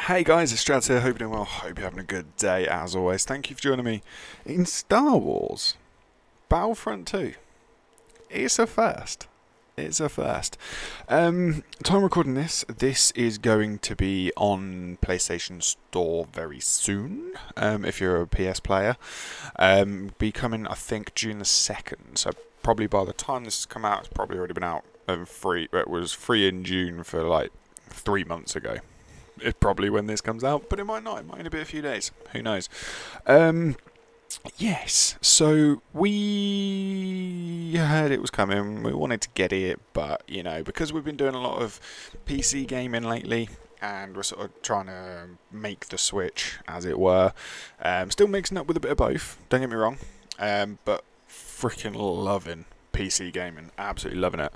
Hey guys, it's Strads here, hope you're doing well, hope you're having a good day as always. Thank you for joining me in Star Wars Battlefront 2. It's a first. It's a first. Time recording this is going to be on PlayStation Store very soon, if you're a PS player. Be coming, I think, June the 2nd, so probably by the time this has come out, it's probably already been out and free. It was free in June for like 3 months ago. It's probably when this comes out, but it might not. It might only be a few days. Who knows? Yes, so we heard it was coming. We wanted to get it, but, you know, because we've been doing a lot of PC gaming lately, and we're sort of trying to make the switch, as it were. Still mixing up with a bit of both, don't get me wrong, but freaking loving PC gaming. Absolutely loving it.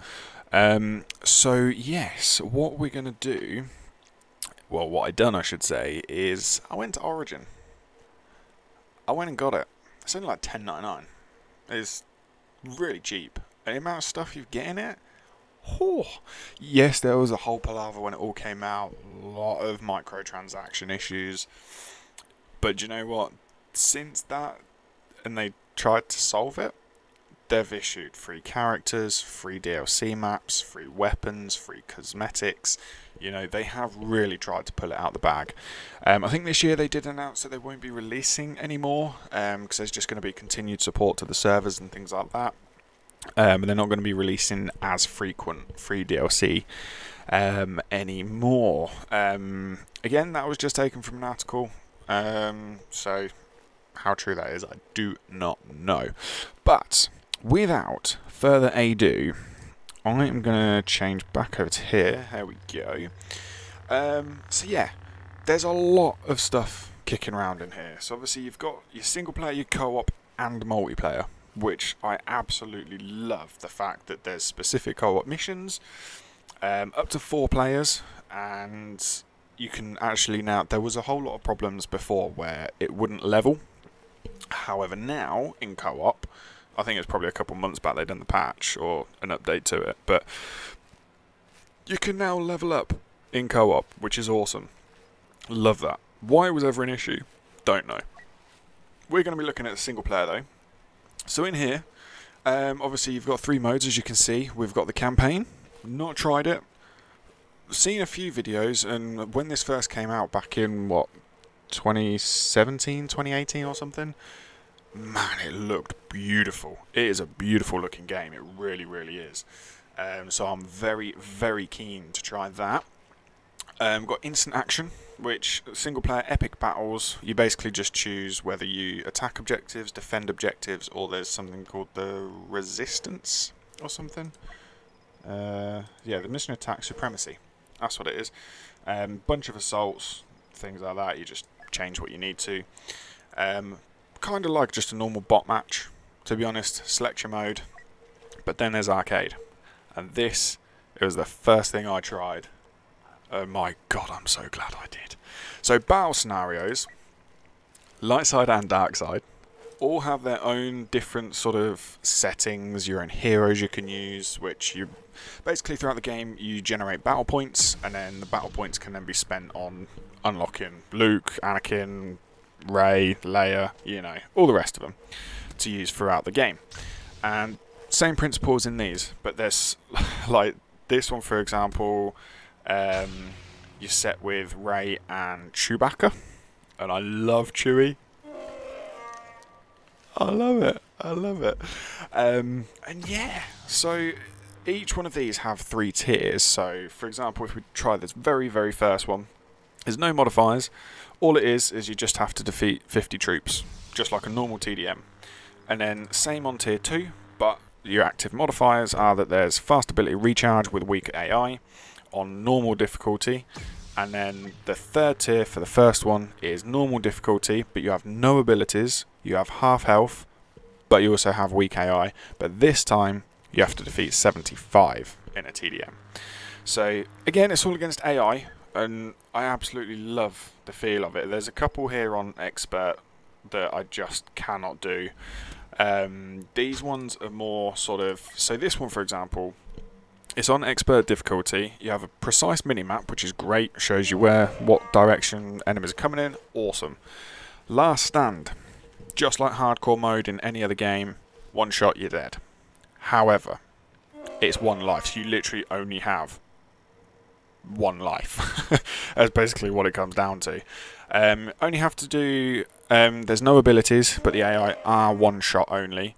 So, yes, what we're going to do... Well, what I done, I should say, is I went to Origin. I went and got it. It's only like $10.99. It's really cheap. And the amount of stuff you get in it, oh. Yes, there was a whole palaver when it all came out. A lot of microtransaction issues. But do you know what? Since that, and they tried to solve it, they've issued free characters, free DLC maps, free weapons, free cosmetics. You know, they have really tried to pull it out the bag. I think this year they did announce that they won't be releasing anymore, because there's just going to be continued support to the servers and things like that. And they're not going to be releasing as frequent free DLC anymore. Again, that was just taken from an article, so how true that is, I do not know. But without further ado, I am going to change back over to here. There we go. So yeah, there's a lot of stuff kicking around in here. So obviously you've got your single player, your co-op, and multiplayer, which I absolutely love. The fact that there's specific co-op missions, up to 4 players, and you can actually now... There was a whole lot of problems before where it wouldn't level. However, now in co-op, I think it's probably a couple months back they've done the patch or an update to it, but you can now level up in co-op, which is awesome. Love that. Why it was ever an issue, don't know. We're going to be looking at the single player though. So in here, obviously you've got 3 modes, as you can see. We've got the campaign. Not tried it. Seen a few videos, and when this first came out back in, what, 2017, 2018 or something? Man, it looked beautiful. It is a beautiful looking game. It really, really is. So I'm very, very keen to try that. Got instant action, which single player epic battles, you basically just choose whether you attack objectives, defend objectives, or there's something called the resistance or something. Yeah, the mission attack supremacy. That's what it is. Bunch of assaults, things like that. You just change what you need to. Kind of like just a normal bot match, to be honest. Select your mode, but then there's arcade, and this, it was the first thing I tried. Oh my god, I'm so glad I did. So battle scenarios, light side and dark side, all have their own different sort of settings, your own heroes you can use, which you basically throughout the game you generate battle points, and then the battle points can then be spent on unlocking Luke, Anakin, Rey, Leia, you know, all the rest of them to use throughout the game. And same principles in these, but there's like this one, for example, you're set with Rey and Chewbacca, and I love Chewie. I love it. I love it. And yeah, so each one of these have 3 tiers. So for example, if we try this very, very first one, there's no modifiers. All it is you just have to defeat 50 troops, just like a normal TDM. And then same on tier 2, but your active modifiers are that there's fast ability recharge with weak AI on normal difficulty. And then the 3rd tier for the first one is normal difficulty, but you have no abilities, you have half health, but you also have weak AI. But this time you have to defeat 75 in a TDM. So again, it's all against AI. And I absolutely love the feel of it. There's a couple here on Expert that I just cannot do. These ones are more sort of... So this one, for example, It's on expert difficulty. You have a precise minimap, which is great. Shows you what direction enemies are coming in. Awesome. Last stand. Just like hardcore mode in any other game, one shot, you're dead. However, it's one life, so you literally only have one life. That's basically what it comes down to. Only have to do... there's no abilities, but the AI are one shot only.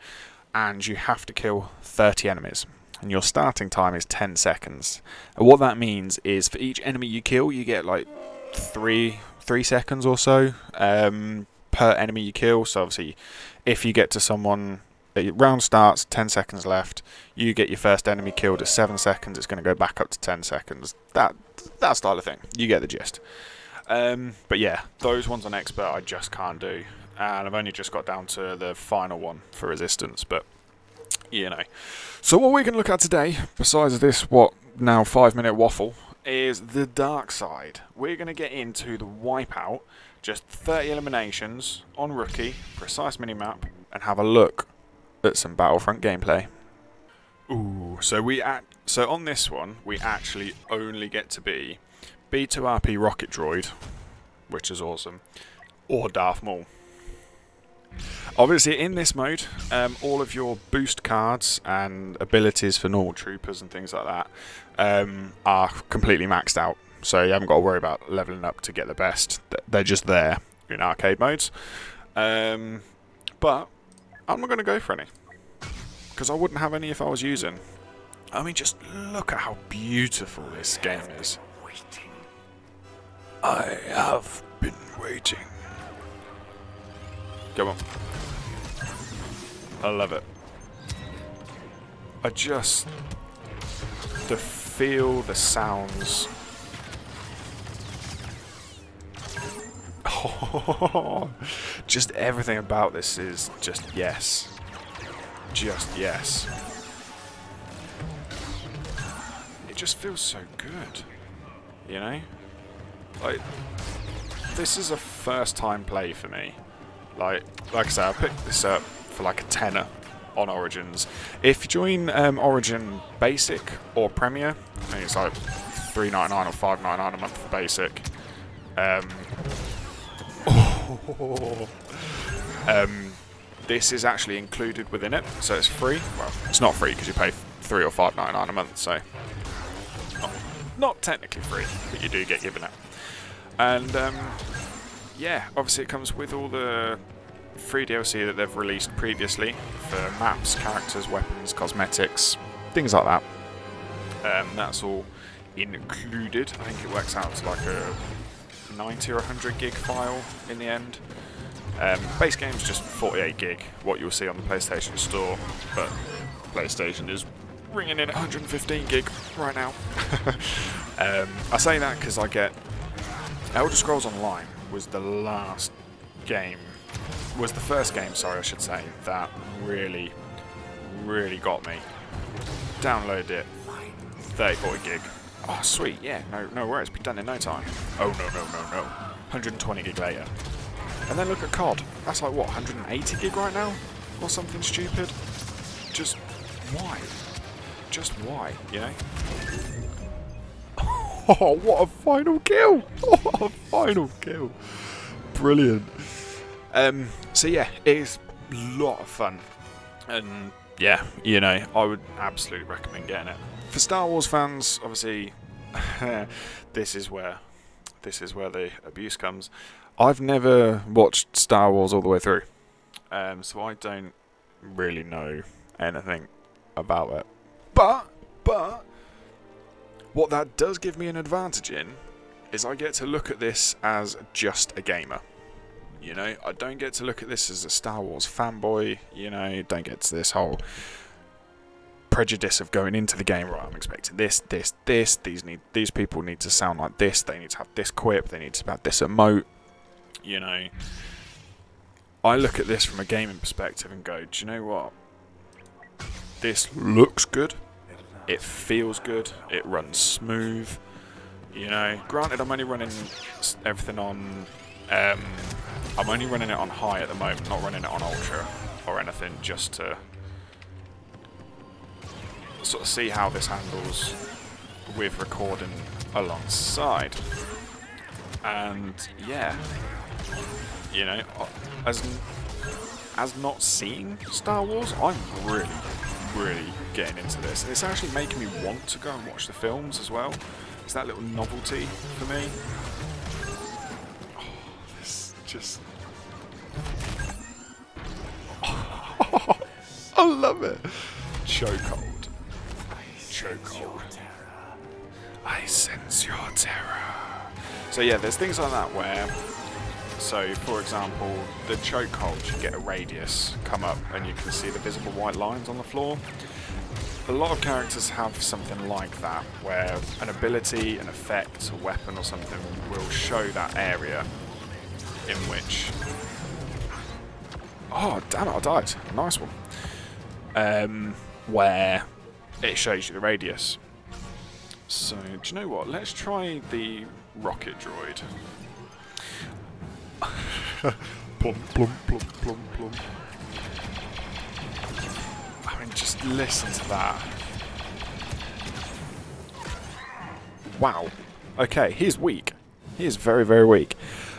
And you have to kill 30 enemies. And your starting time is 10 seconds. And what that means is for each enemy you kill, you get like 3 seconds or so per enemy you kill. So obviously, if you get to someone, round starts, 10 seconds left, you get your first enemy killed at 7 seconds, it's going to go back up to 10 seconds. That style of thing. You get the gist. But yeah, those ones on expert I just can't do. And I've only just got down to the final one for resistance, but you know. So what we're going to look at today, besides this, 5-minute waffle, is the dark side. We're going to get into the wipeout, just 30 eliminations on rookie, precise minimap, and have a look at some Battlefront gameplay. Ooh, so on this one, we actually only get to be B2RP rocket droid, which is awesome, or Darth Maul. Obviously, in this mode, all of your boost cards and abilities for normal troopers and things like that are completely maxed out. So you haven't got to worry about leveling up to get the best. They're just there in arcade modes. But I'm not going to go for any, because I wouldn't have any if I was using. I mean, just look at how beautiful this game is. I have been waiting. Come on. I love it. The feel, the sounds. Oh, just everything about this is just yes. Just yes. It just feels so good. You know? Like, this is a first time play for me. Like I say, I picked this up for like a tenner on Origins. If you join Origin Basic or Premier, I think it's like $3.99 or $5.99 a month for Basic. This is actually included within it, so it's free. Well, it's not free because you pay $3 or $5.99 a month, so not technically free, but you do get given it. And yeah, obviously it comes with all the free DLC that they've released previously for maps, characters, weapons, cosmetics, things like that. That's all included. I think it works out to like a 90 or 100 gig file in the end. Base game's just 48 gig, what you'll see on the PlayStation Store, but PlayStation is ringing in 115 gig right now. I say that because I get Elder Scrolls Online was the first game, sorry, I should say, that really got me. Downloaded it, 30-40 gig. Oh, sweet, yeah, no worries, be done in no time. Oh, no. 120 gig later. And then look at COD. That's like, what, 180 gig right now? Or something stupid? Just why? Just why, you know? Oh, what a final kill! What a final kill! Brilliant. So yeah, it is a lot of fun. And yeah, you know, I would absolutely recommend getting it. For Star Wars fans, obviously, this is where the abuse comes. I've never watched Star Wars all the way through, so I don't really know anything about it. But what that does give me an advantage in is I get to look at this as just a gamer. You know, I don't get to look at this as a Star Wars fanboy. You know, don't get to this whole prejudice of going into the game, right, I'm expecting this. These people need to sound like this. They need to have this quip. They need to have this emote. You know, I look at this from a gaming perspective and go, do you know what? This looks good. It feels good. It runs smooth. You know, granted, I'm only running everything on. I'm only running it on high at the moment, not running it on ultra or anything, just to sort of see how this handles with recording alongside. And yeah, you know, as not seeing Star Wars, I'm really getting into this. And it's actually making me want to go and watch the films as well. It's that little novelty for me. Oh, this just... I love it. Chokehold. Chokehold. I sense your terror. So yeah, there's things like that where, so for example, the chokehold, you get a radius come up and you can see the visible white lines on the floor. A lot of characters have something like that, where an ability, an effect, a weapon or something will show that area in which... Oh, damn it, I died. Nice one. Where it shows you the radius. So, do you know what? Let's try the rocket droid. Plum, plum, plum, plum, plum. I mean, just listen to that. Wow. Okay, he's weak. He is very, very weak.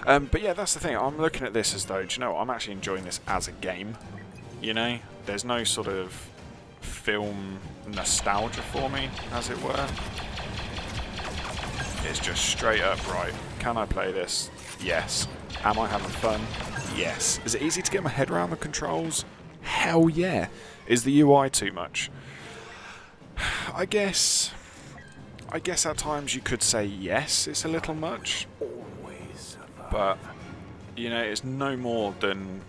But yeah, that's the thing. I'm looking at this as though, do you know what? I'm actually enjoying this as a game. You know? There's no sort of film nostalgia for me, as it were. It's just straight up, right, can I play this? Yes. Am I having fun? Yes. Is it easy to get my head around the controls? Hell yeah. Is the UI too much? I guess at times you could say yes, it's a little much. But, you know, it's no more than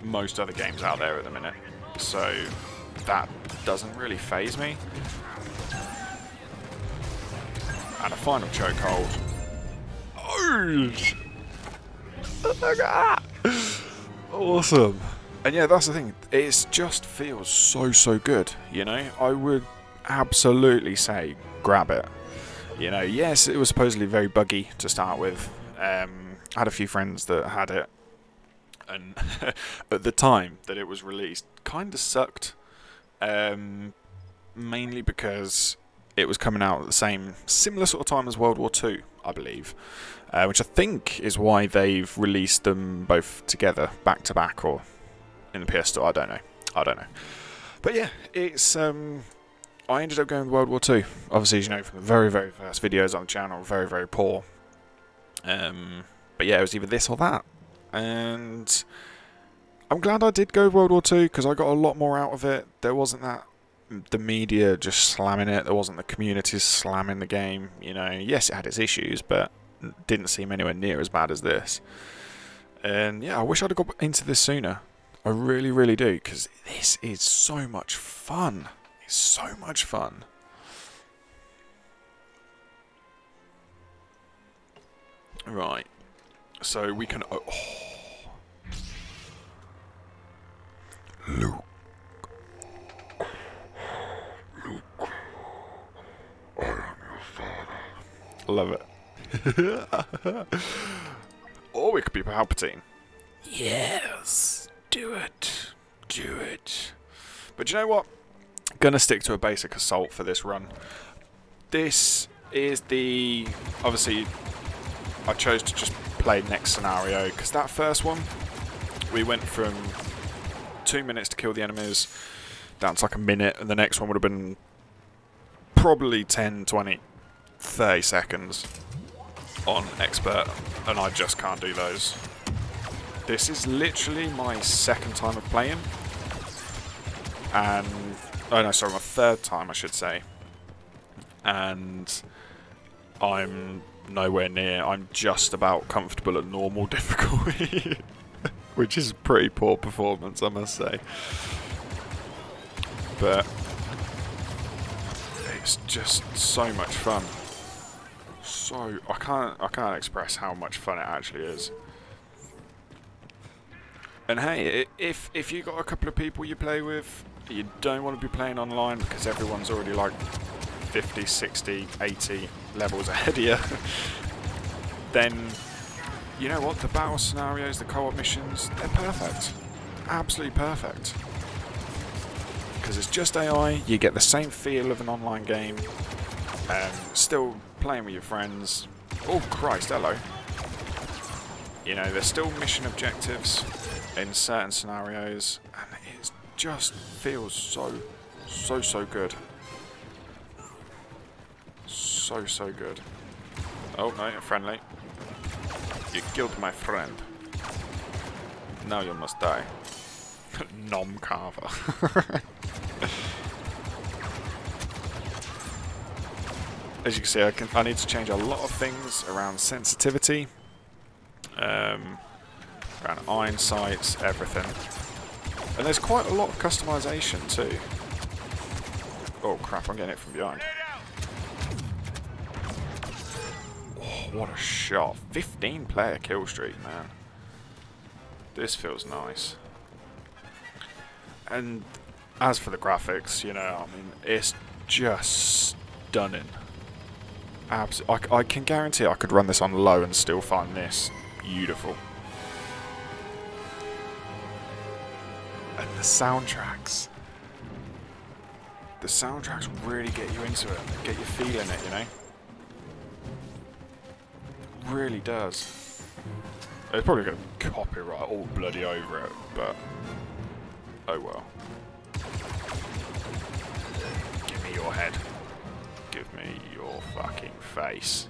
most other games out there at the minute. So, that doesn't really faze me. And a final chokehold. Oh! Look at that! Awesome. And yeah, that's the thing. It just feels so good, you know? I would absolutely say grab it. You know, yes, it was supposedly very buggy to start with. I had a few friends that had it. And at the time that it was released, kind of sucked. Mainly because it was coming out at the similar sort of time as World War II, I believe. Which I think is why they've released them both together, back to back, or in the PS Store. I don't know. But yeah, it's I ended up going with World War II. Obviously, as you know, from the very, very first videos on the channel, very, very poor. But yeah, it was either this or that. And I'm glad I did go with World War II, because I got a lot more out of it. There wasn't the media just slamming it. There wasn't the community slamming the game. You know, yes, it had its issues, but didn't seem anywhere near as bad as this. And yeah, I wish I'd have got into this sooner. I really, really do, because this is so much fun. It's so much fun. Right. So we can... Oh. Luke. Luke. I am your father. Love it. Or we could be Palpatine. Yes. Do it. Do it. But you know what? Gonna stick to a basic assault for this run. This is the... Obviously, I chose to just play next scenario, because that first one, we went from 2 minutes to kill the enemies down to like a minute, and the next one would have been probably 10, 20, 30 seconds on expert, and I just can't do those. This is literally my second time of playing, and oh no, sorry, my third time I should say, and I'm nowhere near. I'm just about comfortable at normal difficulty, which is pretty poor performance, I must say. But it's just so much fun. So I can't express how much fun it actually is. And hey, if you got a couple of people you play with, you don't want to be playing online because everyone's already like 50, 60, 80 levels ahead of you, then you know what, the battle scenarios, the co-op missions, they're perfect. Absolutely perfect. because it's just AI. You get the same feel of an online game, still playing with your friends. Oh Christ, hello. You know, there's still mission objectives in certain scenarios, and it just feels so good. So good. Oh no, you're friendly. You killed my friend. Now you must die. Nom carver. As you can see, I need to change a lot of things around sensitivity, around iron sights, everything. And there's quite a lot of customization too. Oh crap, I'm getting it from behind. Oh, what a shot. 15 player kill streak, man. This feels nice. And as for the graphics, you know, I mean, it's just stunning. I can guarantee I could run this on low and still find this beautiful. And the soundtracks. The soundtracks really get you into it, get you feeling it, you know? Really does. It's probably going to copyright all bloody over it, but oh well. Give me your head. Give me your fucking face.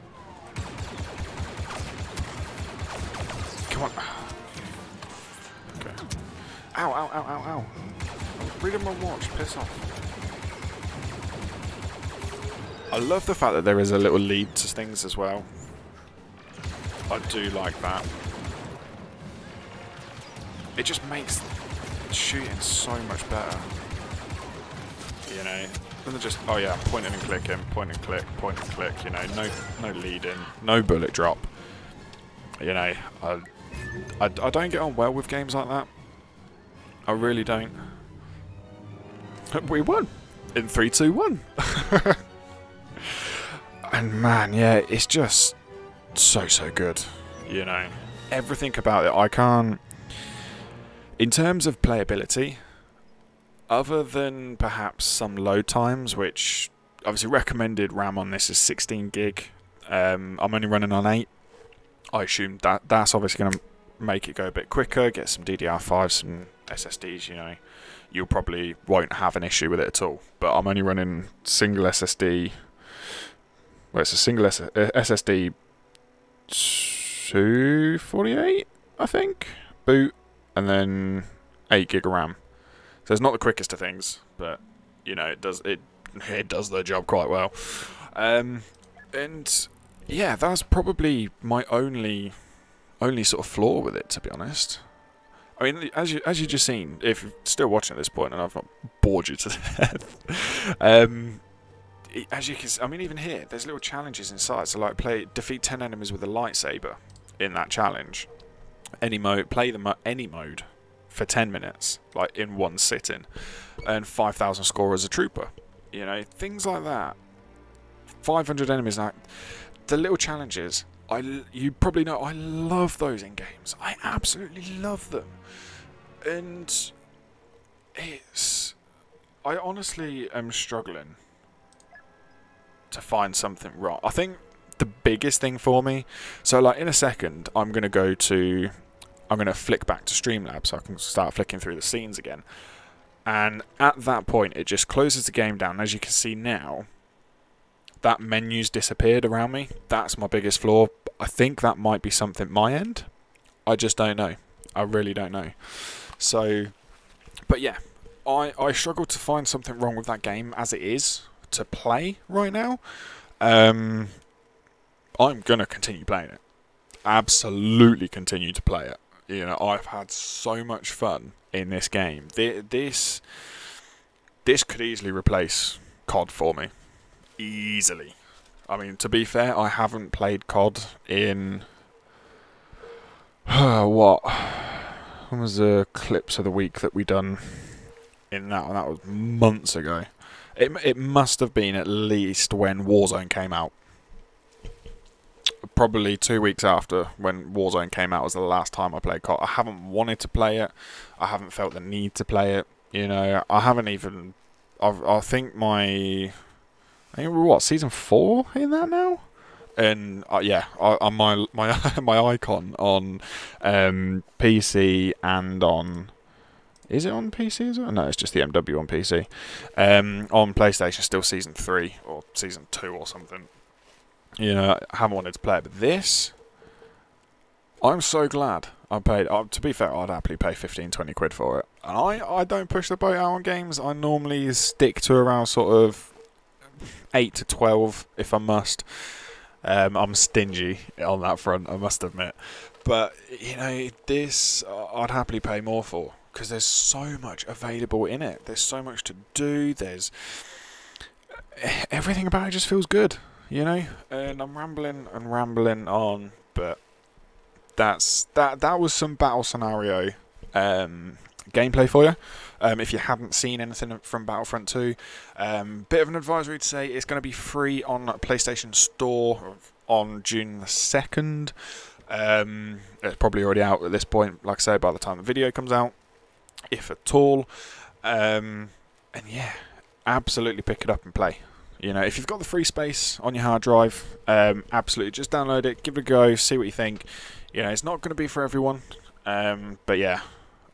Come on. Okay. Ow, ow, ow, ow, ow. I was reading my watch, piss off. I love the fact that there is a little lead to things as well. I do like that. It just makes shooting so much better. You know, than just, oh yeah, pointing and clicking, point and click, you know, no lead in, no bullet drop. You know, I don't get on well with games like that. I really don't. We won in 3, 2, 1. And man, yeah, it's just so good. You know, everything about it. I can't. In terms of playability, other than perhaps some load times, which obviously recommended RAM on this is 16 gig. I'm only running on 8. I assume that's obviously going to make it go a bit quicker, get some DDR5s, some SSDs, you know. You probably won't have an issue with it at all. But I'm only running single SSD. Well, it's a single SSD 248, I think, boot, and then 8 gig of RAM. So it's not the quickest of things, but you know it does the job quite well. And yeah, that's probably my only sort of flaw with it, to be honest. I mean, as you just seen, if you're still watching at this point, and I've not bored you to death, as you can, I mean, even here, there's little challenges inside. So like, defeat 10 enemies with a lightsaber in that challenge. Any mode, play any mode for 10 minutes, like in one sitting, and 5,000 score as a trooper. You know, things like that. 500 enemies. Like the little challenges. You probably know I love those in games. I absolutely love them. And I honestly am struggling to find something wrong. I think the biggest thing for me, so like in a second I'm going to flick back to Streamlabs so I can start flicking through the scenes again. And at that point it just closes the game down. As you can see now, that menu's disappeared around me. That's my biggest flaw. I think that might be something my end. I just don't know. I really don't know. So, but yeah, I struggle to find something wrong with that game as it is to play right now. I'm going to continue playing it. Absolutely continue to play it. You know, I've had so much fun in this game. This could easily replace COD for me. Easily. I mean, to be fair, I haven't played COD in what was the clips of the week that we done in that one? That was months ago. It must have been at least when Warzone came out. Probably 2 weeks after when Warzone came out was the last time I played COD. I haven't wanted to play it. I haven't felt the need to play it. You know, I haven't even I think I think we're what, season 4 in that now. And yeah, on my my icon on PC and on. Is it on PC as well? No, it's just the MW on PC. On PlayStation, still Season 3 or Season 2 or something. You know, I haven't wanted to play it. But this, I'm so glad I paid. To be fair, I'd happily pay 15, 20 quid for it. And I don't push the boat out on games. I normally stick to around sort of 8 to 12 if I must. I'm stingy on that front, I must admit. But, you know, this I'd happily pay more for. Because there's so much available in it. There's so much to do. There's everything about it just feels good, you know. And I'm rambling and rambling on, but that was some battle scenario gameplay for you. If you haven't seen anything from Battlefront 2, bit of an advisory to say it's going to be free on PlayStation Store on June the 2nd. It's probably already out at this point, like I say, by the time the video comes out, if at all. And yeah, absolutely pick it up and play. You know, if you've got the free space on your hard drive, absolutely just download it, give it a go, see what you think. You know, it's not going to be for everyone, but yeah,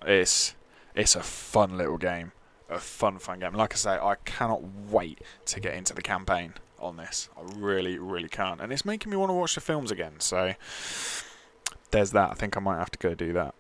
it's a fun little game, a fun game. Like I say, I cannot wait to get into the campaign on this. I really, really can't, and it's making me want to watch the films again. So there's that. I think I might have to go do that.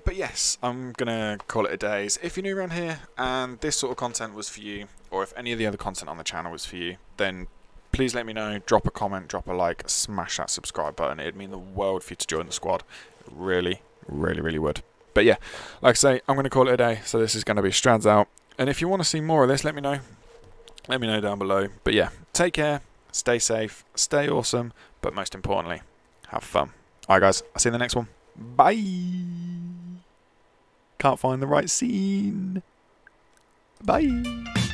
But yes, I'm gonna call it a day. If you're new around here and this sort of content was for you, or if any of the other content on the channel was for you, then please let me know. Drop a comment, drop a like, smash that subscribe button. It'd mean the world for you to join the squad. It really, really, really would. But yeah, like I say, I'm gonna call it a day. So this is gonna be Strads out. And if you want to see more of this, let me know. Let me know down below. But yeah, take care, stay safe, stay awesome, but most importantly, have fun. Alright guys, I'll see you in the next one. Bye! Can't find the right scene. Bye!